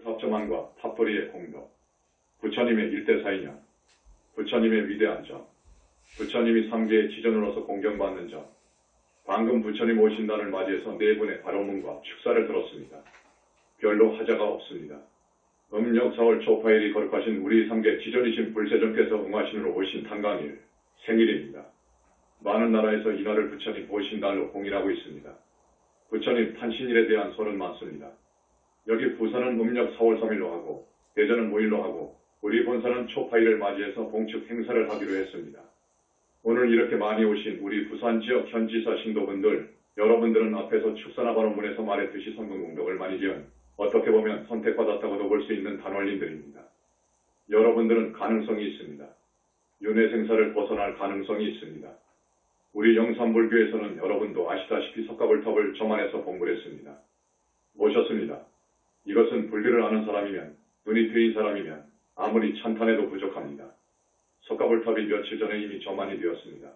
탑저만과 탑돌이의 공덕, 부처님의 일대사이냐, 부처님의 위대한 점, 부처님이 삼계의 지전으로서 공경받는 점, 방금 부처님 오신 날을 맞이해서 네 분의 바로문과 축사를 들었습니다. 별로 하자가 없습니다. 음력 4월 초파일이 거룩하신 우리 삼계 지전이신 불세전께서 응하신으로 오신 탄광일, 생일입니다. 많은 나라에서 이날을 부처님 오신 날로 공인하고 있습니다. 부처님 탄신일에 대한 설은 많습니다. 여기 부산은 음력 4월 3일로 하고 대전은 5일로 하고 우리 본사는 초파일을 맞이해서 봉축 행사를 하기로 했습니다. 오늘 이렇게 많이 오신 우리 부산 지역 현지사 신도분들, 여러분들은 앞에서 축사나 바로문에서 말했듯이 선근공덕을 많이 지은 어떻게 보면 선택받았다고도 볼 수 있는 단원님들입니다. 여러분들은 가능성이 있습니다. 윤회생사를 벗어날 가능성이 있습니다. 우리 영산불교에서는 여러분도 아시다시피 석가불탑을 저만해서 공부를 했습니다. 모셨습니다. 이것은 불교를 아는 사람이면, 눈이 트인 사람이면 아무리 찬탄해도 부족합니다. 석가불탑이 며칠 전에 이미 저만이 되었습니다.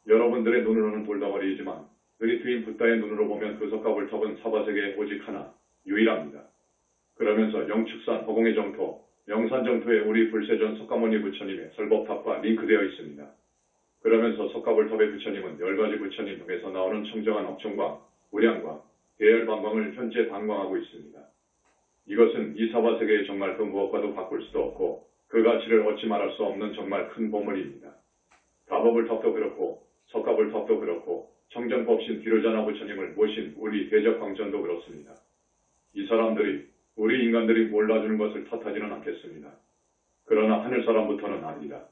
여러분들의 눈으로는 돌덩어리이지만 눈이 트인 붓다의 눈으로 보면 그 석가불탑은 사바세계에 오직 하나, 유일합니다. 그러면서 영축산 허공의 정토, 영산정토에 우리 불세전 석가모니 부처님의 설법탑과 링크되어 있습니다. 그러면서 석가불탑의 부처님은 10가지 부처님 중에서 나오는 청정한 억청광, 우량광, 대열방광을 현재 방광하고 있습니다. 이것은 이 사바세계에 정말 그 무엇과도 바꿀 수도 없고 그 가치를 얻지 말할 수 없는 정말 큰 보물입니다. 다법불탑도 그렇고 석가불탑도 그렇고 청정법신 비로자나 부처님을 모신 우리 대적광전도 그렇습니다. 이 사람들이 우리 인간들이 몰라주는 것을 탓하지는 않겠습니다. 그러나 하늘사람부터는 아닙니다.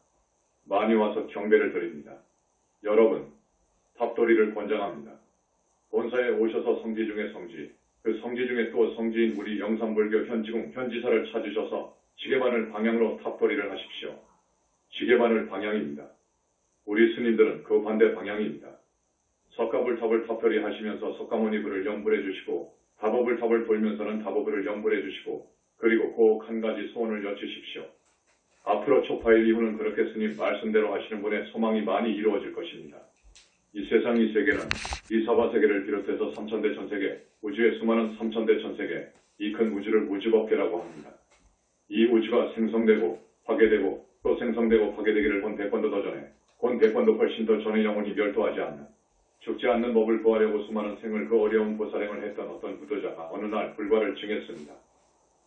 많이 와서 경배를 드립니다. 여러분, 탑돌이를 권장합니다. 본사에 오셔서 성지 중에 성지, 그 성지 중에 또 성지인 우리 영산불교 현지궁 현지사를 찾으셔서 지게바늘 방향으로 탑돌이를 하십시오. 지게바늘 방향입니다. 우리 스님들은 그 반대 방향입니다. 석가불탑을 탑돌이 하시면서 석가모니불을 염불해 주시고 다법불탑을 돌면서는 다법불을 염불해 주시고 그리고 꼭 한 가지 소원을 여쭈십시오. 앞으로 초파일 이후는 그렇게 스님 말씀대로 하시는 분의 소망이 많이 이루어질 것입니다. 이 세상 이 세계는 이 사바세계를 비롯해서 삼천대 천세계, 우주의 수많은 삼천대 천세계, 이 큰 우주를 우주법계라고 합니다. 이 우주가 생성되고 파괴되고 또 생성되고 파괴되기를 본 100번도 더 전에, 본 100번도 훨씬 더 전에 영원히 멸도하지 않는, 죽지 않는 법을 구하려고 수많은 생을 그 어려운 보살행을 했던 어떤 부도자가 어느 날 불과를 증했습니다.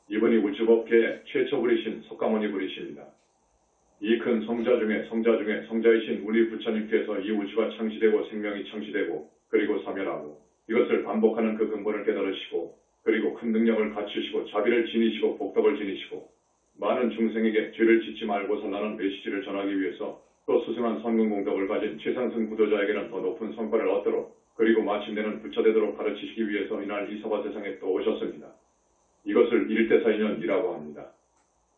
이분이 우주법계의 최초불이신 석가모니 불이십니다. 이 큰 성자 중에 성자이신 우리 부처님께서 이 우주가 창시되고 생명이 창시되고 그리고 사멸하고 이것을 반복하는 그 근본을 깨달으시고 그리고 큰 능력을 갖추시고 자비를 지니시고 복덕을 지니시고 많은 중생에게 죄를 짓지 말고 살라는 메시지를 전하기 위해서 또 스승한 선근공덕을 가진 최상승 구도자에게는 더 높은 성과를 얻도록 그리고 마침내는 부처되도록 가르치시기 위해서 이날 이 사바세상에 또 오셨습니다. 이것을 일대사인연이라고 합니다.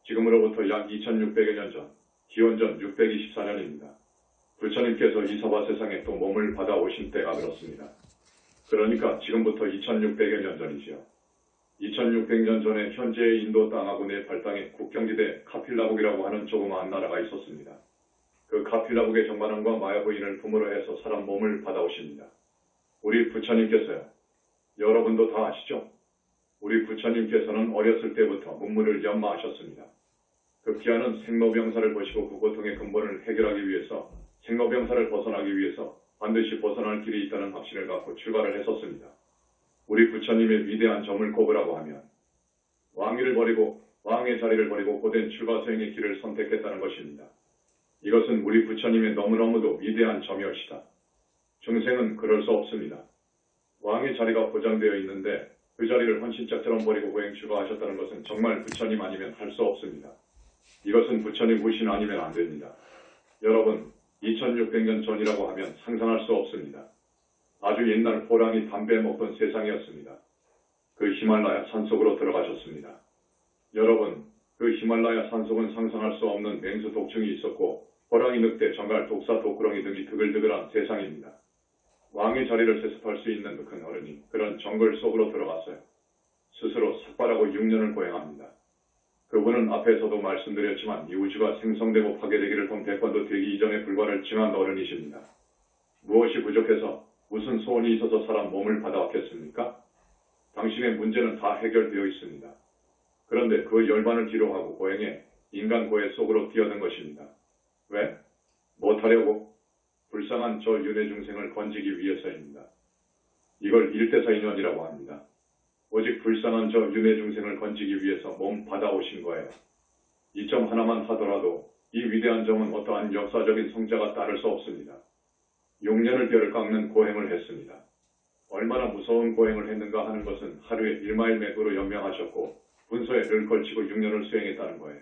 지금으로부터 약 2600여 년 전, 기원전 624년입니다. 부처님께서 이 사바세상에 또 몸을 받아 오신 때가 그렇습니다. 그러니까 지금부터 2600여 년 전이지요. 2600년 전에 현재의 인도 땅하고 네팔 땅에 국경지대 카필라국이라고 하는 조그마한 나라가 있었습니다. 그 카필라국의 정반왕과 마야부인을 부모로 해서 사람 몸을 받아오십니다. 우리 부처님께서요. 여러분도 다 아시죠? 우리 부처님께서는 어렸을 때부터 문무를 연마하셨습니다. 그 피하는 생로병사를 보시고 그 고통의 근본을 해결하기 위해서 생로병사를 벗어나기 위해서 반드시 벗어날 길이 있다는 확신을 갖고 출발을 했었습니다. 우리 부처님의 위대한 점을 꼽으라고 하면 왕위를 버리고 왕의 자리를 버리고 고된 출가소행의 길을 선택했다는 것입니다. 이것은 우리 부처님의 너무너무도 위대한 점이옵시다. 중생은 그럴 수 없습니다. 왕의 자리가 보장되어 있는데 그 자리를 헌신짝처럼 버리고 고행 출가하셨다는 것은 정말 부처님 아니면 할 수 없습니다. 이것은 부처님 후신 아니면 안 됩니다. 여러분, 2600년 전이라고 하면 상상할 수 없습니다. 아주 옛날 호랑이 담배 먹던 세상이었습니다. 그 히말라야 산속으로 들어가셨습니다. 여러분, 그 히말라야 산속은 상상할 수 없는 맹수 독충이 있었고 호랑이, 늑대, 정갈, 독사, 독구렁이 등이 드글드글한 세상입니다. 왕의 자리를 세습할 수 있는 그 큰 어른이 그런 정글 속으로 들어갔어요. 스스로 삭발하고 6년을 고행합니다. 그분은 앞에서도 말씀드렸지만 이 우주가 생성되고 파괴되기를 본 100번도 되기 이전에 불과를 증한 어른이십니다. 무엇이 부족해서 무슨 소원이 있어서 사람 몸을 받아왔겠습니까? 당신의 문제는 다 해결되어 있습니다. 그런데 그 열반을 뒤로하고 고행해 인간 고해 속으로 뛰어든 것입니다. 왜? 못하려고? 불쌍한 저 윤회 중생을 건지기 위해서입니다. 이걸 일대사인연이라고 합니다. 오직 불쌍한 저 윤회 중생을 건지기 위해서 몸 받아오신 거예요. 이 점 하나만 하더라도 이 위대한 점은 어떠한 역사적인 성자가 따를 수 없습니다. 6년을 뼈를 깎는 고행을 했습니다. 얼마나 무서운 고행을 했는가 하는 것은 하루에 1마일 맥으로 연명하셨고 분소에 늘 걸치고 6년을 수행했다는 거예요.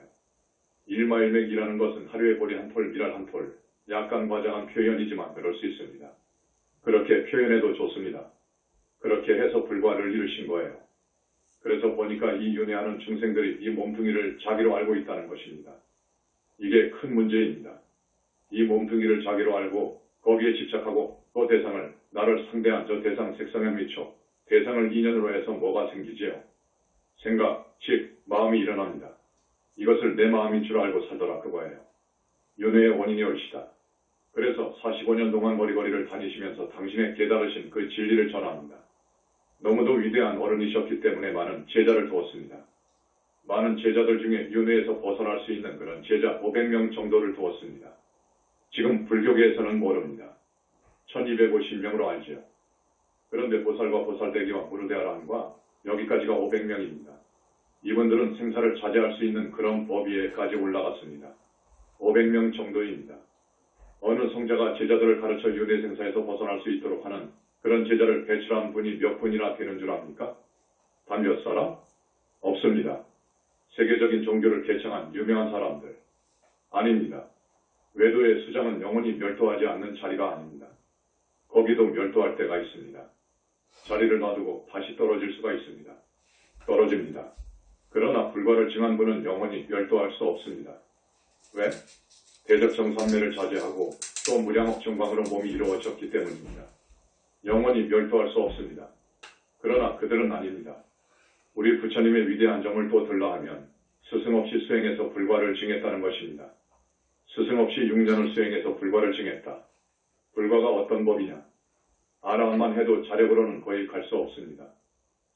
1마일 맥이라는 것은 하루에 보리 한 톨, 밀알 한 톨, 약간 과장한 표현이지만 그럴 수 있습니다. 그렇게 표현해도 좋습니다. 그렇게 해서 불과를 이루신 거예요. 그래서 보니까 이 윤회하는 중생들이 이 몸뚱이를 자기로 알고 있다는 것입니다. 이게 큰 문제입니다. 이 몸뚱이를 자기로 알고 거기에 집착하고 그 대상을 나를 상대한 저 대상 색상에 미쳐 대상을 인연으로 해서 뭐가 생기지요? 생각, 즉 마음이 일어납니다. 이것을 내 마음인 줄 알고 살더라 그거예요. 윤회의 원인이 옳시다. 그래서 45년 동안 거리거리를 다니시면서 당신의 깨달으신 그 진리를 전합니다. 너무도 위대한 어른이셨기 때문에 많은 제자를 두었습니다. 많은 제자들 중에 윤회에서 벗어날 수 있는 그런 제자 500명 정도를 두었습니다. 지금 불교계에서는 모릅니다. 1250명으로 알지요. 그런데 보살과 보살대기와 무르대아람과 여기까지가 500명입니다. 이분들은 생사를 자제할 수 있는 그런 법위에까지 올라갔습니다. 500명 정도입니다. 어느 성자가 제자들을 가르쳐 윤회 생사에서 벗어날 수 있도록 하는 그런 제자를 배출한 분이 몇 분이나 되는 줄 압니까? 단 몇 사람? 없습니다. 세계적인 종교를 개창한 유명한 사람들. 아닙니다. 외도의 수장은 영원히 멸도하지 않는 자리가 아닙니다. 거기도 멸도할 때가 있습니다. 자리를 놔두고 다시 떨어질 수가 있습니다. 떨어집니다. 그러나 불과를 증한 분은 영원히 멸도할 수 없습니다. 왜? 대적정산매를 자제하고 또 무량업 정광으로 몸이 이루어졌기 때문입니다. 영원히 멸도할 수 없습니다. 그러나 그들은 아닙니다. 우리 부처님의 위대한 점을 또 들라하면 스승 없이 수행해서 불과를 증했다는 것입니다. 스승 없이 6년을 수행해서 불과를 증했다. 불과가 어떤 법이냐? 아라한만 해도 자력으로는 거의 갈 수 없습니다.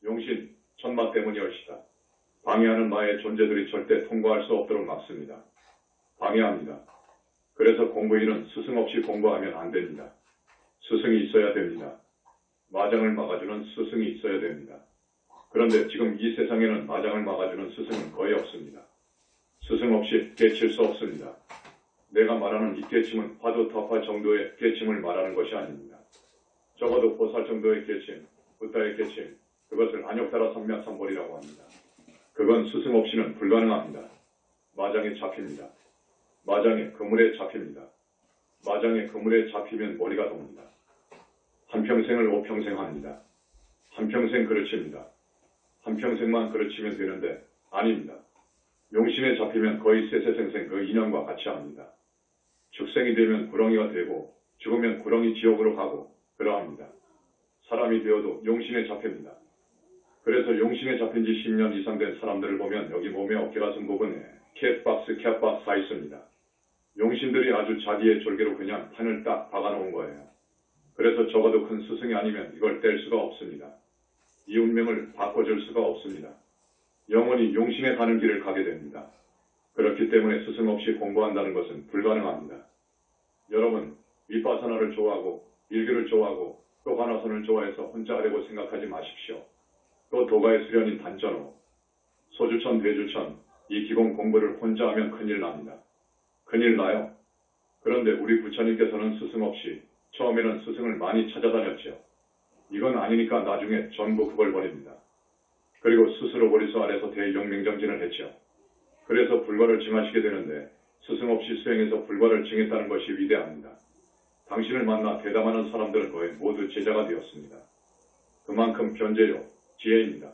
용신, 천마 때문이올시다. 방해하는 마의 존재들이 절대 통과할 수 없도록 막습니다. 방해합니다. 그래서 공부인은 스승 없이 공부하면 안 됩니다. 스승이 있어야 됩니다. 마장을 막아주는 스승이 있어야 됩니다. 그런데 지금 이 세상에는 마장을 막아주는 스승은 거의 없습니다. 스승 없이 깨칠 수 없습니다. 내가 말하는 이 깨침은 화두타파 정도의 깨침을 말하는 것이 아닙니다. 적어도 보살 정도의 깨침, 붓다의 깨침, 그것을 안욕따라 삼맥삼벌이라고 합니다. 그건 스승 없이는 불가능합니다. 마장에 잡힙니다. 마장에 그물에 잡힙니다. 마장에 그물에 잡히면 머리가 돕니다. 한평생을 5평생 합니다. 한평생 그르칩니다. 한평생만 그르치면 되는데 아닙니다. 용신에 잡히면 거의 세세생생 그 인연과 같이 합니다. 축생이 되면 구렁이가 되고 죽으면 구렁이 지옥으로 가고 그러합니다. 사람이 되어도 용신에 잡힙니다. 그래서 용신에 잡힌 지 10년 이상 된 사람들을 보면 여기 몸에 어깨가슴 부분에 캣박스 다 있습니다. 용신들이 아주 자기의 졸개로 그냥 판을 딱 박아놓은 거예요. 그래서 적어도 큰 스승이 아니면 이걸 뗄 수가 없습니다. 이 운명을 바꿔줄 수가 없습니다. 영원히 용신에 가는 길을 가게 됩니다. 그렇기 때문에 스승 없이 공부한다는 것은 불가능합니다. 여러분, 윗바사나를 좋아하고 일교를 좋아하고 또 관화선을 좋아해서 혼자 하려고 생각하지 마십시오. 또 도가의 수련인 단전호, 소주천, 대주천, 이 기본 공부를 혼자 하면 큰일 납니다. 큰일 나요. 그런데 우리 부처님께서는 스승 없이 처음에는 스승을 많이 찾아다녔죠. 이건 아니니까 나중에 전부 그걸 버립니다. 그리고 스스로 보리수 아래서 대용맹정진을 했죠. 그래서 불과를 증하시게 되는데 스승 없이 수행해서 불과를 증했다는 것이 위대합니다. 당신을 만나 대담하는 사람들은 거의 모두 제자가 되었습니다. 그만큼 변제요, 지혜입니다.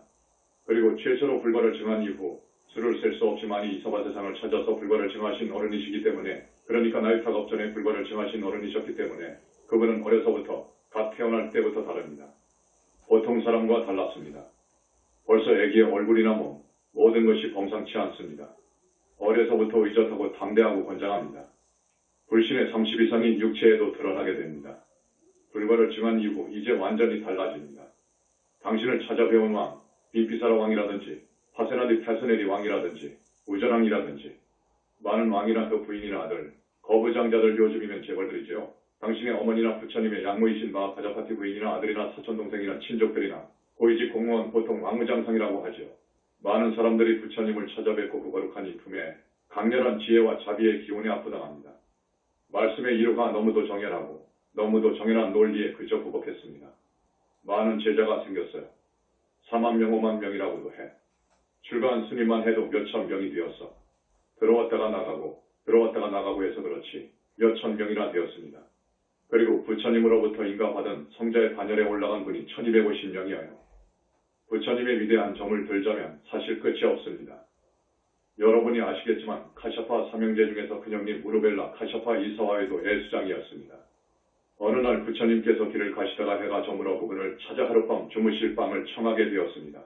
그리고 최초로 불과를 증한 이후 수를 셀 수 없이 많이 이서바 세상을 찾아서 불과를 증하신 어른이시기 때문에, 그러니까 나이 탁업 전에 불과를 증하신 어른이셨기 때문에 그분은 어려서부터 갓 태어날 때부터 다릅니다. 보통 사람과 달랐습니다. 벌써 아기의 얼굴이나 몸, 모든 것이 범상치 않습니다. 어려서부터 의젓하고 담대하고 건장합니다. 불신의 30 이상인 육체에도 드러나게 됩니다. 불과를 증한 이후 이제 완전히 달라집니다. 당신을 찾아배운 왕, 빈피사라 왕이라든지 파세나디 페스네리 왕이라든지 우전왕이라든지 많은 왕이나 그 부인이나 아들, 거부장자들 요즘이면 재벌들이죠. 당신의 어머니나 부처님의 양모이신 바 가자파티 부인이나 아들이나 사촌동생이나 친족들이나 고위직 공무원 보통 왕무장상이라고 하죠. 많은 사람들이 부처님을 찾아뵙고 그 거룩한 이 품에 강렬한 지혜와 자비의 기운에 압도당합니다. 말씀의 이유가 너무도 정연하고 너무도 정연한 논리에 그저 부복했습니다. 많은 제자가 생겼어요. 4만 명, 5만 명이라고도 해. 출가한 스님만 해도 몇천 명이 되었어. 들어왔다가 나가고 해서 그렇지 몇천 명이나 되었습니다. 그리고 부처님으로부터 인가받은 성자의 반열에 올라간 분이 1250명이어요. 부처님의 위대한 점을 들자면 사실 끝이 없습니다. 여러분이 아시겠지만 카샤파 삼형제 중에서 큰형님 무르벨라 카샤파 이사와에도 애수장이었습니다. 어느 날 부처님께서 길을 가시다가 해가 저물어 그분을 찾아 하룻밤 주무실 방을 청하게 되었습니다.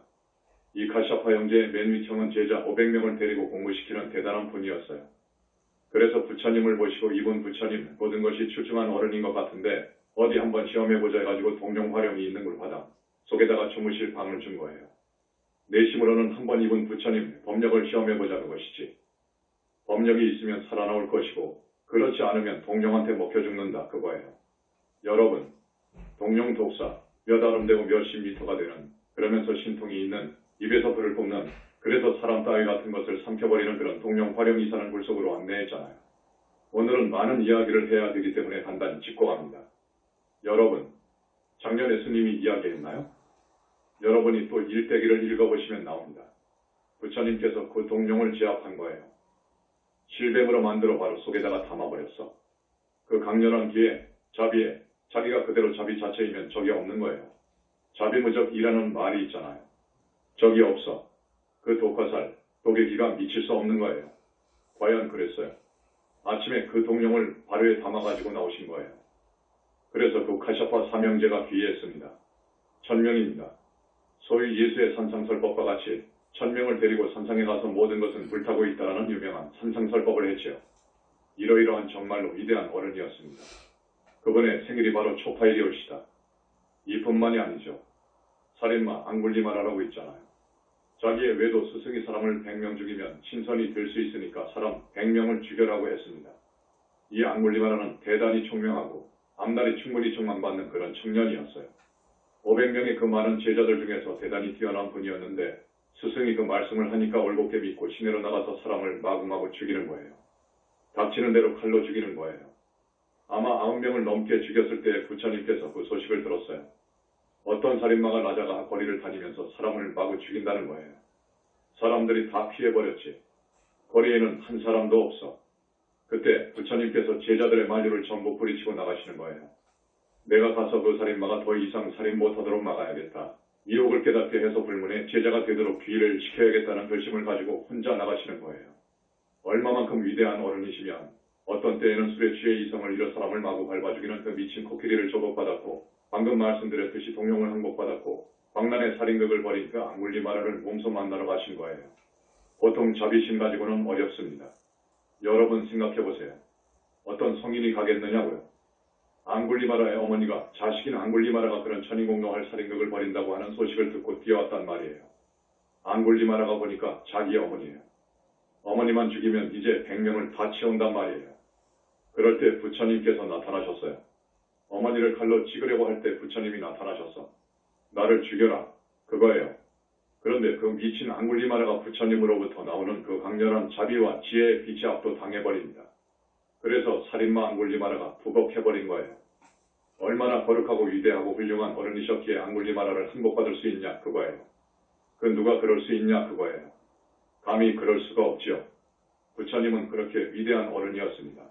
이 카샤파 형제의 맨 윗형은 제자 500명을 데리고 공부시키는 대단한 분이었어요. 그래서 부처님을 모시고 이분 부처님 모든 것이 출중한 어른인 것 같은데 어디 한번 시험해보자 해가지고 동룡화령이 있는 굴바닥 속에다가 주무실 방을 준 거예요. 내심으로는 한번 이분 부처님 법력을 시험해보자는 것이지. 법력이 있으면 살아나올 것이고 그렇지 않으면 동룡한테 먹혀 죽는다 그거예요. 여러분, 동룡 독사 몇 아름대고 몇십 미터가 되는 그러면서 신통이 있는 입에서 불을 뿜는 그래서 사람 따위 같은 것을 삼켜버리는 그런 동룡 화령이 사는 굴 속으로 안내했잖아요. 오늘은 많은 이야기를 해야 되기 때문에 간단히 짚고 갑니다. 여러분, 작년에 스님이 이야기했나요? 여러분이 또 일대기를 읽어보시면 나옵니다. 부처님께서 그 동룡을 제압한 거예요. 실뱀으로 만들어 바로 속에다가 담아버렸어. 그 강렬한 기에 자비에 자기가 그대로 자비 자체이면 적이 없는 거예요. 자비무적이라는 말이 있잖아요. 적이 없어. 그 독화살, 독의 기가 미칠 수 없는 거예요. 과연 그랬어요. 아침에 그 동룡을 발효에 담아가지고 나오신 거예요. 그래서 그 카샤파 삼형제가 귀의했습니다. 1000명입니다. 소위 예수의 산상설법과 같이 1000명을 데리고 산상에 가서 모든 것은 불타고 있다라는 유명한 산상설법을 했지요. 이러이러한 정말로 위대한 어른이었습니다. 그분의 생일이 바로 초파일이올시다. 이뿐만이 아니죠. 살인마 앙굴리마라라고 있잖아요. 자기의 외도 스승이 사람을 100명 죽이면 신선이 될 수 있으니까 사람 100명을 죽여라고 했습니다. 이 앙굴리마라는 대단히 총명하고 앞날이 충분히 촉망받는 그런 청년이었어요. 500명의 그 많은 제자들 중에서 대단히 뛰어난 분이었는데 스승이 그 말씀을 하니까 올곧게 믿고 시내로 나가서 사람을 마구마구 죽이는 거예요. 닥치는 대로 칼로 죽이는 거예요. 아마 9명을 넘게 죽였을 때 부처님께서 그 소식을 들었어요. 어떤 살인마가 나자가 거리를 다니면서 사람을 마구 죽인다는 거예요. 사람들이 다 피해버렸지. 거리에는 한 사람도 없어. 그때 부처님께서 제자들의 만류를 전부 뿌리치고 나가시는 거예요. 내가 가서 그 살인마가 더 이상 살인 못하도록 막아야겠다. 미혹을 깨닫게 해서 불문에 제자가 되도록 귀의를 시켜야겠다는 결심을 가지고 혼자 나가시는 거예요. 얼마만큼 위대한 어른이시면 어떤 때에는 술에 취해 이성을 잃어 사람을 마구 밟아 죽이는 그 미친 코끼리를 조복받았고 방금 말씀드렸듯이 동룡을 항복받았고 광란의 살인극을 벌인 그 앙굴리마라를 몸소 만나러 가신 거예요. 보통 자비심 가지고는 어렵습니다. 여러분 생각해보세요. 어떤 성인이 가겠느냐고요. 앙굴리마라의 어머니가 자식인 앙굴리마라가 그런 천인공노할 살인극을 벌인다고 하는 소식을 듣고 뛰어왔단 말이에요. 앙굴리마라가 보니까 자기의 어머니예요. 어머니만 죽이면 이제 100명을 다 채운단 말이에요. 그럴 때 부처님께서 나타나셨어요. 어머니를 칼로 찍으려고 할 때 부처님이 나타나셨어. 나를 죽여라. 그거예요. 그런데 그 미친 앙굴리마라가 부처님으로부터 나오는 그 강렬한 자비와 지혜의 빛에 압도당해버립니다. 그래서 살인마 앙굴리마라가 부곡해버린 거예요. 얼마나 거룩하고 위대하고 훌륭한 어른이셨기에 앙굴리마라를 항복받을 수 있냐 그거예요. 그 누가 그럴 수 있냐 그거예요. 감히 그럴 수가 없지요. 부처님은 그렇게 위대한 어른이었습니다.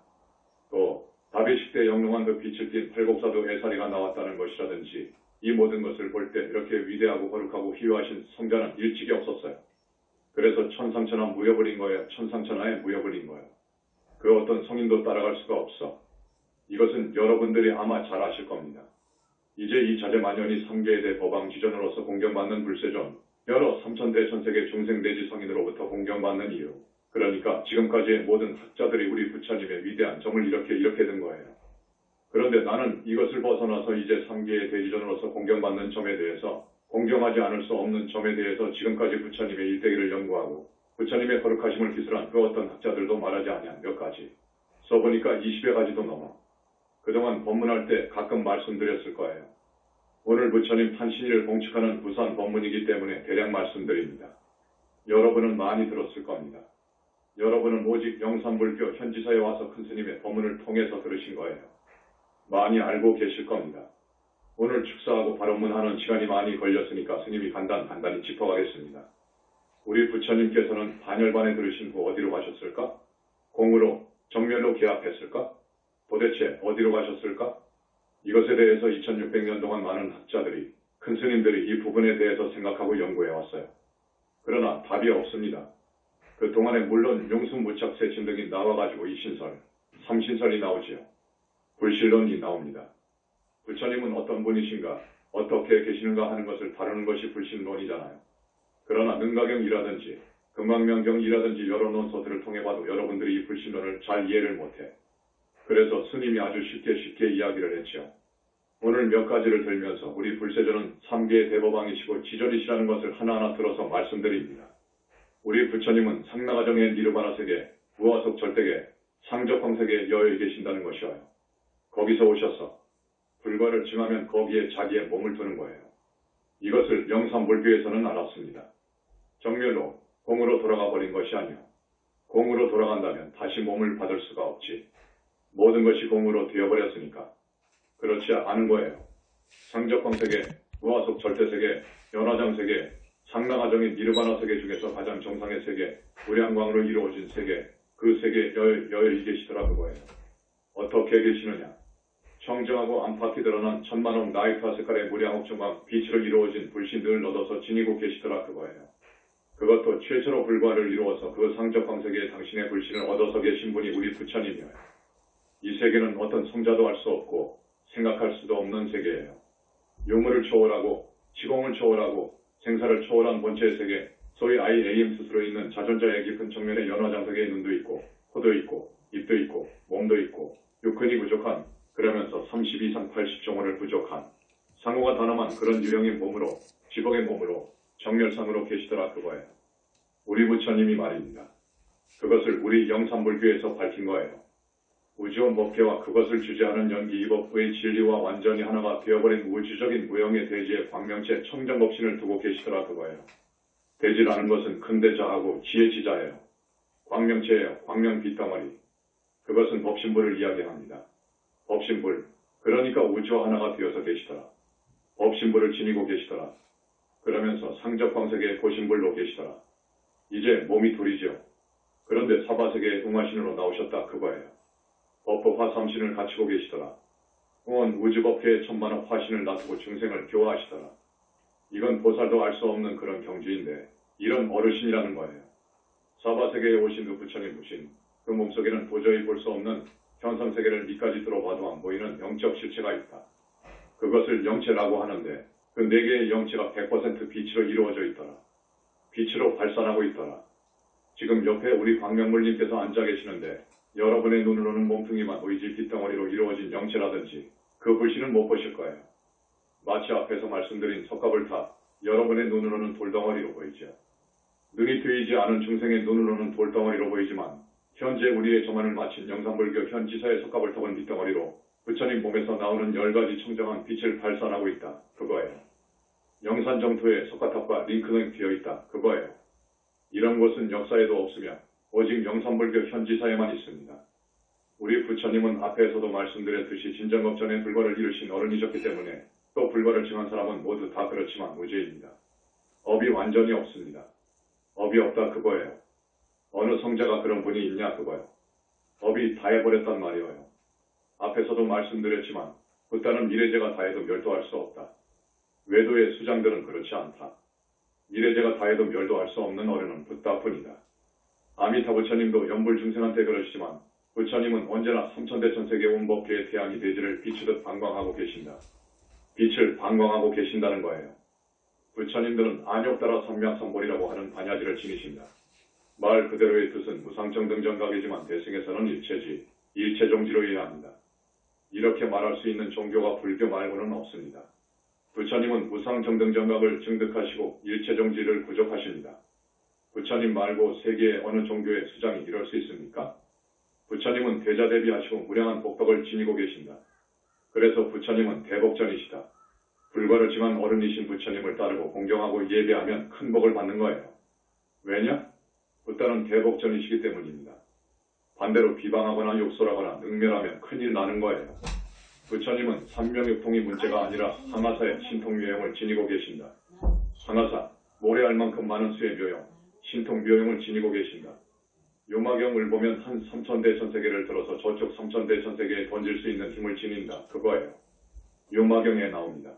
또 다비식 때 영롱한 그 빛을 띤 팔곡사도 애사리가 나왔다는 것이라든지 이 모든 것을 볼 때 이렇게 위대하고 거룩하고 희유하신 성자는 일찍이 없었어요. 그래서 천상천하 무여버린 거예요. 천상천하에 무여버린 거예요. 그 어떤 성인도 따라갈 수가 없어. 이것은 여러분들이 아마 잘 아실 겁니다. 이제 이 자재만연이 3계의 대법왕지전으로서 공경받는 불세존, 여러 3000대천세계 중생대지 성인으로부터 공경받는 이유. 그러니까 지금까지의 모든 학자들이 우리 부처님의 위대한 점을 이렇게 든 거예요. 그런데 나는 이것을 벗어나서 이제 3계의 대지전으로서 공경받는 점에 대해서 공경하지 않을 수 없는 점에 대해서 지금까지 부처님의 일대기를 연구하고 부처님의 거룩하심을 기술한 그 어떤 학자들도 말하지 아니한 몇 가지 써보니까 20여 가지도 넘어 그동안 법문할 때 가끔 말씀드렸을 거예요. 오늘 부처님 탄신일을 봉축하는 부산 법문이기 때문에 대략 말씀드립니다. 여러분은 많이 들었을 겁니다. 여러분은 오직 영산불교 현지사에 와서 큰 스님의 법문을 통해서 들으신 거예요. 많이 알고 계실 겁니다. 오늘 축사하고 발언문하는 시간이 많이 걸렸으니까 스님이 간단히 짚어가겠습니다. 우리 부처님께서는 반열반에 들으신 후 어디로 가셨을까? 공으로, 정면으로 개합했을까? 도대체 어디로 가셨을까? 이것에 대해서 2600년 동안 많은 학자들이, 큰 스님들이 이 부분에 대해서 생각하고 연구해왔어요. 그러나 답이 없습니다. 그 동안에 물론 용수무착 세친 등이 나와가지고 이신설, 삼신설이 나오지요. 불신론이 나옵니다. 부처님은 어떤 분이신가, 어떻게 계시는가 하는 것을 다루는 것이 불신론이잖아요. 그러나 능가경이라든지 금강명경이라든지 여러 논서들을 통해 봐도 여러분들이 이 불신론을 잘 이해를 못해. 그래서 스님이 아주 쉽게 이야기를 했죠. 오늘 몇 가지를 들면서 우리 불세조는 3개의 대법왕이시고 지존이시라는 것을 하나하나 들어서 말씀드립니다. 우리 부처님은 상나가정의 니르바나 세계, 무아속 절대계, 상적광세계에 여여 계신다는 것이어요. 거기서 오셔서 불과를 증하면 거기에 자기의 몸을 두는 거예요. 이것을 영산불교에서는 알았습니다. 정멸로 공으로 돌아가 버린 것이 아니요. 공으로 돌아간다면 다시 몸을 받을 수가 없지. 모든 것이 공으로 되어버렸으니까. 그렇지 않은 거예요. 상적광세계, 무아속 절대세계, 연화장세계, 상나가정의 니르바나 세계 중에서 가장 정상의 세계, 무량광으로 이루어진 세계, 그 세계에 여여 계시더라 그거예요. 어떻게 계시느냐? 청정하고 안팎이 드러난 천만억 나이타 색깔의 무량옥정광 빛으로 이루어진 불신들을 얻어서 지니고 계시더라 그거예요. 그것도 최초로 불과를 이루어서 그 상적광세계에 당신의 불신을 얻어서 계신 분이 우리 부처님이에요. 이 세계는 어떤 성자도 알 수 없고 생각할 수도 없는 세계예요. 유물을 초월하고 지공을 초월하고 생사를 초월한 본체의 세계, 소위 IAM 스스로 있는 자존자의 깊은 정면에 연화장석에 눈도 있고 코도 있고 입도 있고 몸도 있고 육근이 부족한 그러면서 30 이상 80종원을 부족한 상호가 단엄한 그런 유형의 몸으로 지복의 몸으로 정멸상으로 계시더라 그거예요. 우리 부처님이 말입니다. 그것을 우리 영산불교에서 밝힌 거예요. 우주원 법계와 그것을 주재하는 연기 이법부의 진리와 완전히 하나가 되어버린 우주적인 무형의 대지의 광명체 청정법신을 두고 계시더라 그거예요. 대지라는 것은 큰 대자하고 지혜지자예요. 광명체예요. 광명 빗덩어리. 그것은 법신불을 이야기합니다. 법신불. 그러니까 우주와 하나가 되어서 계시더라. 법신불을 지니고 계시더라. 그러면서 상적광세계의 고신불로 계시더라. 이제 몸이 둘이죠. 그런데 사바세계의 웅화신으로 나오셨다 그거예요. 법법 화삼신을 갖추고 계시더라. 온 우주법계의 천만억 화신을 놔두고 중생을 교화하시더라. 이건 보살도 알 수 없는 그런 경지인데 이런 어르신이라는 거예요. 사바세계에 오신 그 부처님 부신 그 몸속에는 도저히 볼 수 없는 현상세계를 밑까지 들어봐도 안 보이는 영적 실체가 있다. 그것을 영체라고 하는데 그 4개의 영체가 100% 빛으로 이루어져 있더라. 빛으로 발산하고 있더라. 지금 옆에 우리 광명물님께서 앉아 계시는데 여러분의 눈으로는 몸뚱이만 보이지 빗덩어리로 이루어진 영체라든지 그 불신은 못 보실 거예요. 마치 앞에서 말씀드린 석가불탑, 여러분의 눈으로는 돌덩어리로 보이죠. 눈이 트이지 않은 중생의 눈으로는 돌덩어리로 보이지만 현재 우리의 정안을 마친 영산불교 현지사의 석가불탑은 빗덩어리로 부처님 몸에서 나오는 10가지 청정한 빛을 발산하고 있다. 그거예요. 영산정토에 석가탑과 링크는 비어있다. 그거예요. 이런 곳은 역사에도 없으며 오직 영산불교 현지사에만 있습니다. 우리 부처님은 앞에서도 말씀드렸듯이 진정업전에 불과를 이루신 어른이셨기 때문에 또 불과를 증한 사람은 모두 다 그렇지만 무죄입니다. 업이 완전히 없습니다. 업이 없다 그거예요. 어느 성자가 그런 분이 있냐 그거예요. 업이 다 해버렸단 말이에요. 앞에서도 말씀드렸지만 붓다는 미래제가 다 해도 멸도할 수 없다. 외도의 수장들은 그렇지 않다. 미래제가 다 해도 멸도할 수 없는 어른은 붓다뿐이다. 아미타 부처님도 연불 중생한테 그러시지만 부처님은 언제나 삼천대천세계 온 법계의 태양이 대지를 비추듯 방광하고 계신다. 빛을 방광하고 계신다는 거예요. 부처님들은 안욕따라 삼명삼볼이라고 하는 반야지를 지니신다. 말 그대로의 뜻은 무상정등정각이지만 대승에서는 일체지, 일체종지로 이해합니다. 이렇게 말할 수 있는 종교가 불교 말고는 없습니다. 부처님은 우상정등정각을 증득하시고 일체정지를 구족하십니다. 부처님 말고 세계의 어느 종교의 수장이 이럴 수 있습니까? 부처님은 대자대비하시고 무량한 복덕을 지니고 계신다. 그래서 부처님은 대복전이시다. 불과를 징한 어른이신 부처님을 따르고 공경하고 예배하면 큰 복을 받는 거예요. 왜냐? 부따는 대복전이시기 때문입니다. 반대로 비방하거나 욕설하거나 능멸하면 큰일 나는 거예요. 부처님은 삼명육통이 문제가 아니라 상하사의 신통묘용을 지니고 계신다. 상하사, 모래알 만큼 많은 수의 묘용, 신통묘용을 지니고 계신다. 요마경을 보면 한 삼천대천세계를 들어서 저쪽 삼천대천세계에 던질 수 있는 힘을 지닌다. 그거예요. 요마경에 나옵니다.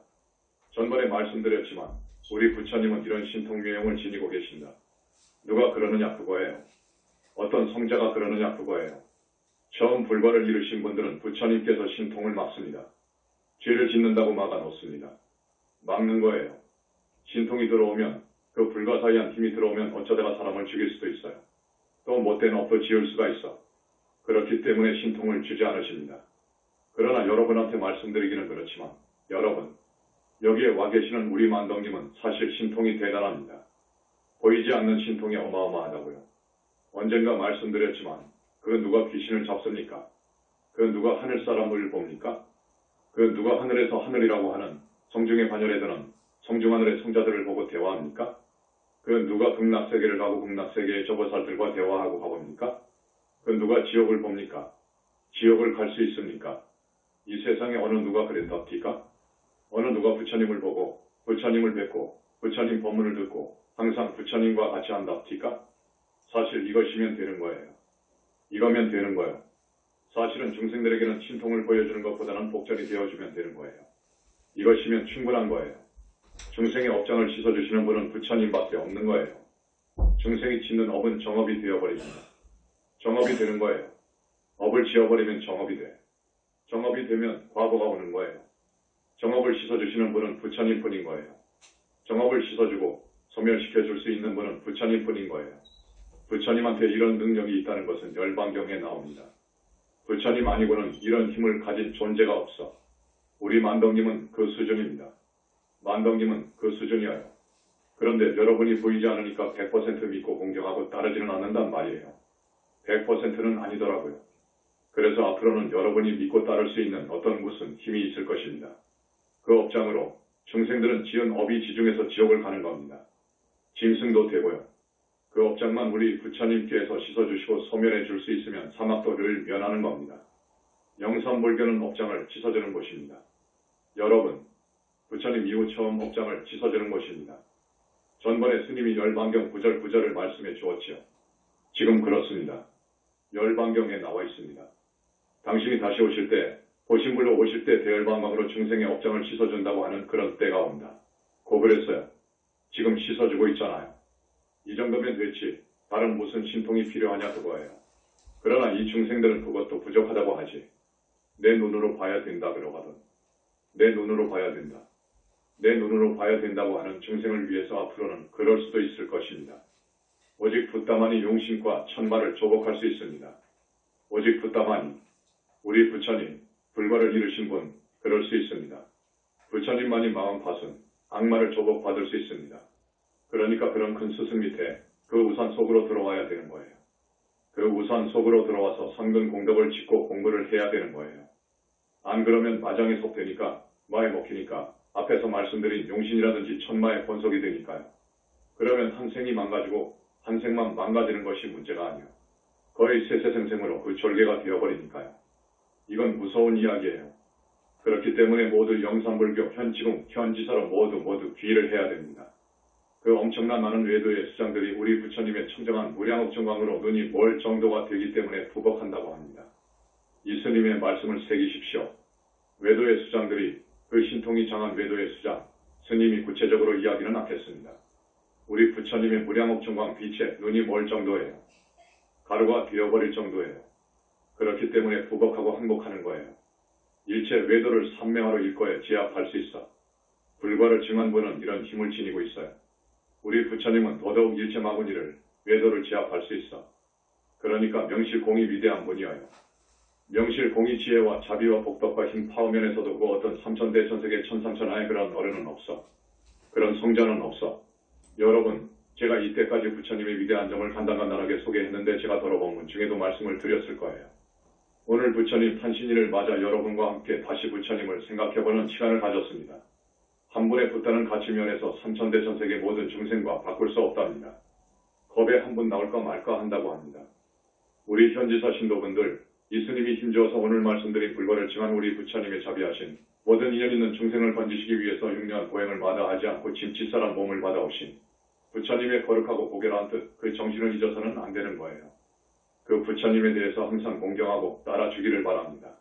전번에 말씀드렸지만 우리 부처님은 이런 신통묘용을 지니고 계신다. 누가 그러느냐 그거예요. 어떤 성자가 그러느냐 그거예요. 처음 불과를 이루신 분들은 부처님께서 신통을 막습니다. 죄를 짓는다고 막아놓습니다. 막는 거예요. 신통이 들어오면 그 불가사의한 힘이 들어오면 어쩌다가 사람을 죽일 수도 있어요. 또 못된 업도 지을 수가 있어. 그렇기 때문에 신통을 주지 않으십니다. 그러나 여러분한테 말씀드리기는 그렇지만 여러분, 여기에 와 계시는 우리 만덕님은 사실 신통이 대단합니다. 보이지 않는 신통이 어마어마하다고요. 언젠가 말씀드렸지만 그 누가 귀신을 잡습니까? 그 누가 하늘사람을 봅니까? 그 누가 하늘에서 하늘이라고 하는 성중의 반열에 드는 성중하늘의 성자들을 보고 대화합니까? 그 누가 극락세계를 가고 극락세계의 저보살들과 대화하고 가봅니까? 그 누가 지옥을 봅니까? 지옥을 갈 수 있습니까? 이 세상에 어느 누가 그랬답니까? 어느 누가 부처님을 보고 부처님을 뵙고 부처님 법문을 듣고 항상 부처님과 같이 한답니까? 사실 이것이면 되는 거예요. 이거면 되는 거예요. 사실은 중생들에게는 신통을 보여주는 것보다는 복전이 되어주면 되는 거예요. 이것이면 충분한 거예요. 중생의 업장을 씻어주시는 분은 부처님밖에 없는 거예요. 중생이 짓는 업은 정업이 되어버립니다. 정업이 되는 거예요. 업을 지어버리면 정업이 돼. 정업이 되면 과거가 오는 거예요. 정업을 씻어주시는 분은 부처님뿐인 거예요. 정업을 씻어주고 소멸시켜줄 수 있는 분은 부처님뿐인 거예요. 부처님한테 이런 능력이 있다는 것은 열반경에 나옵니다. 부처님 아니고는 이런 힘을 가진 존재가 없어. 우리 만덕님은 그 수준입니다. 만덕님은 그 수준이에요. 그런데 여러분이 보이지 않으니까 100% 믿고 공경하고 따르지는 않는단 말이에요. 100%는 아니더라고요. 그래서 앞으로는 여러분이 믿고 따를 수 있는 어떤 무슨 힘이 있을 것입니다. 그 업장으로 중생들은 지은 업이 지중해서 지옥을 가는 겁니다. 짐승도 되고요. 그 업장만 우리 부처님께서 씻어주시고 소멸해 줄 수 있으면 사막도를 면하는 겁니다. 영산불교는 업장을 씻어주는 곳입니다. 여러분, 부처님 이후 처음 업장을 씻어주는 곳입니다. 전번에 스님이 열반경 구절구절을 말씀해 주었지요. 지금 그렇습니다. 열반경에 나와 있습니다. 당신이 다시 오실 때, 보신불로 오실 때 대열반강으로 중생의 업장을 씻어준다고 하는 그런 때가 온다. 고 그랬어요. 지금 씻어주고 있잖아요. 이 정도면 됐지. 다른 무슨 신통이 필요하냐 그거예요. 그러나 이 중생들은 그것도 부족하다고 하지. 내 눈으로 봐야 된다 그러거든. 내 눈으로 봐야 된다. 내 눈으로 봐야 된다고 하는 중생을 위해서 앞으로는 그럴 수도 있을 것입니다. 오직 붓다만이 용신과 천마를 조복할 수 있습니다. 오직 붓다만이 우리 부처님, 불과를 이루신 분 그럴 수 있습니다. 부처님만이 마음파순, 악마를 조복받을 수 있습니다. 그러니까 그런 큰 스승 밑에 그 우산 속으로 들어와야 되는 거예요. 그 우산 속으로 들어와서 선근 공덕을 짓고 공부를 해야 되는 거예요. 안 그러면 마장에 속되니까 마에 먹히니까 앞에서 말씀드린 용신이라든지 천마의 권속이 되니까요. 그러면 한 생이 망가지고 한 생만 망가지는 것이 문제가 아니에요. 거의 세세생생으로 그 졸개가 되어버리니까요. 이건 무서운 이야기예요. 그렇기 때문에 모두 영산불교 현지궁 현지사로 모두 귀의를 해야 됩니다. 그 엄청난 많은 외도의 수장들이 우리 부처님의 청정한 무량업정광으로 눈이 멀 정도가 되기 때문에 부복한다고 합니다. 이 스님의 말씀을 새기십시오. 외도의 수장들이 그 신통이 장한 외도의 수장, 스님이 구체적으로 이야기는 않겠습니다. 우리 부처님의 무량업정광 빛에 눈이 멀 정도예요. 가루가 되어버릴 정도예요. 그렇기 때문에 부복하고 항복하는 거예요. 일체 외도를 삼명하로 일거에 제압할 수 있어. 불과를 증한 분은 이런 힘을 지니고 있어요. 우리 부처님은 더더욱 일체 마구니를 외도를 제압할 수 있어. 그러니까 명실공히 위대한 분이어요. 명실 공의 지혜와 자비와 복덕과 힘 파워면에서도 그 어떤 삼천대천세계 천상천하의 그런 어른은 없어. 그런 성자는 없어. 여러분, 제가 이때까지 부처님의 위대한 점을 간단간단하게 소개했는데 제가 들어본 중에도 말씀을 드렸을 거예요. 오늘 부처님 탄신일을 맞아 여러분과 함께 다시 부처님을 생각해보는 시간을 가졌습니다. 한 분의 부다는 가치면에서 삼천대천세계 모든 중생과 바꿀 수 없답니다. 겁에 한 분 나올까 말까 한다고 합니다. 우리 현지사 신도분들, 이스님이 힘주어서 오늘 말씀드린 불거를 증한 우리 부처님의 자비하신 모든 인연 있는 중생을 건지시기 위해서 6년 보행을 마다하지 않고 짐짓사람 몸을 받아오신 부처님의 거룩하고 고결한 뜻, 그 정신을 잊어서는 안 되는 거예요. 그 부처님에 대해서 항상 공경하고 따라주기를 바랍니다.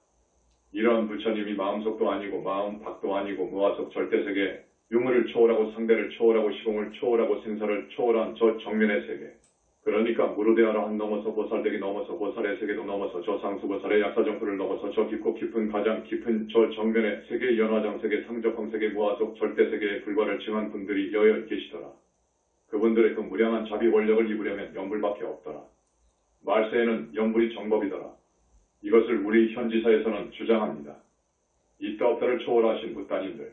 이러한 부처님이 마음속도 아니고 마음밖도 아니고 무아속 절대세계, 유물을 초월하고 상대를 초월하고 시공을 초월하고 생사를 초월한 저 정면의 세계, 그러니까 무르대하라한 넘어서 보살되기 넘어서 보살의 세계도 넘어서 저 상수보살의 약사정포를 넘어서 저 깊고 깊은 가장 깊은 저 정면의 세계 연화장세계 상적황세계 무아속 절대세계의 불과를 증한 분들이 여여 계시더라. 그분들의 그 무량한 자비 원력을 입으려면 연불밖에 없더라. 말세에는 연불이 정법이더라. 이것을 우리 현지사에서는 주장합니다. 있다 없다를 초월하신 부따님들,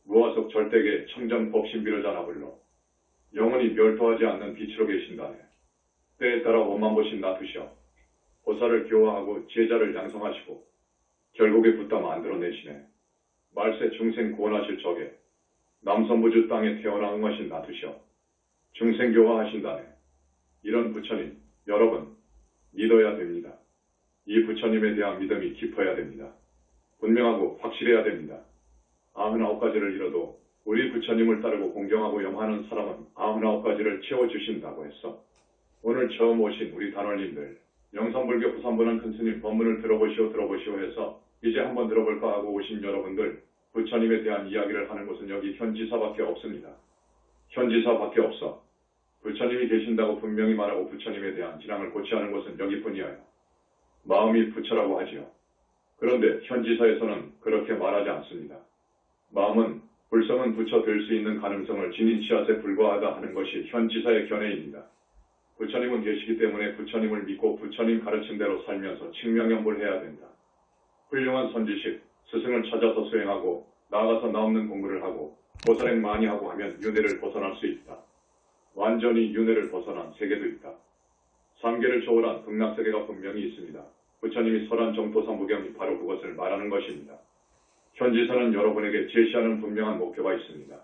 무아속 절대계 청정법신비로자나불로 영원히 멸도하지 않는 빛으로 계신다네. 때에 따라 원만보신 놔두셔 보살을 교화하고 제자를 양성하시고 결국에 부따 만들어내시네. 말세 중생 구원하실 적에 남선부주 땅에 태어나 응하신 놔두셔 중생 교화하신다네. 이런 부처님 여러분 믿어야 됩니다. 이 부처님에 대한 믿음이 깊어야 됩니다. 분명하고 확실해야 됩니다. 99가지를 잃어도 우리 부처님을 따르고 공경하고 염하는 사람은 99가지를 채워주신다고 했어. 오늘 처음 오신 우리 단원님들, 영산불교 부산본원 큰스님 법문을 들어보시오 해서 이제 한번 들어볼까 하고 오신 여러분들, 부처님에 대한 이야기를 하는 곳은 여기 현지사밖에 없습니다. 현지사밖에 없어. 부처님이 계신다고 분명히 말하고 부처님에 대한 진앙을 고취하는 곳은 여기뿐이에요. 마음이 부처라고 하지요. 그런데 현지사에서는 그렇게 말하지 않습니다. 마음은 불성은 부처 될 수 있는 가능성을 지닌 씨앗에 불과하다 하는 것이 현지사의 견해입니다. 부처님은 계시기 때문에 부처님을 믿고 부처님 가르친 대로 살면서 칭명연불해야 된다. 훌륭한 선지식, 스승을 찾아서 수행하고 나아가서 나없는 공부를 하고 보살행 많이 하고 하면 윤회를 벗어날 수 있다. 완전히 윤회를 벗어난 세계도 있다. 삼계를 초월한 극락세계가 분명히 있습니다. 부처님이 설한 정토삼부경이 바로 그것을 말하는 것입니다. 현지사는 여러분에게 제시하는 분명한 목표가 있습니다.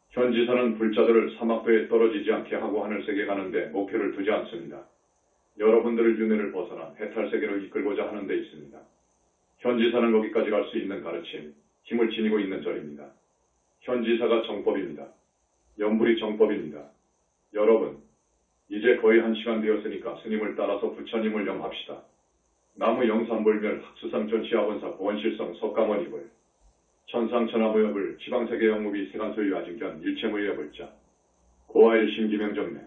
현지사는 불자들을 사막도에 떨어지지 않게 하고 하늘세계 가는데 목표를 두지 않습니다. 여러분들을 윤회를 벗어난 해탈세계로 이끌고자 하는 데 있습니다. 현지사는 거기까지 갈 수 있는 가르침, 힘을 지니고 있는 절입니다. 현지사가 정법입니다. 연불이 정법입니다. 여러분, 이제 거의 1시간 되었으니까 스님을 따라서 부처님을 염합시다. 나무 영산불멸 학수상존 시아원사 보원실성 석가모니불 천상천하무여불 지방세계 영무비 세간소유 아직견 일체무여불자 고아일심 기명정매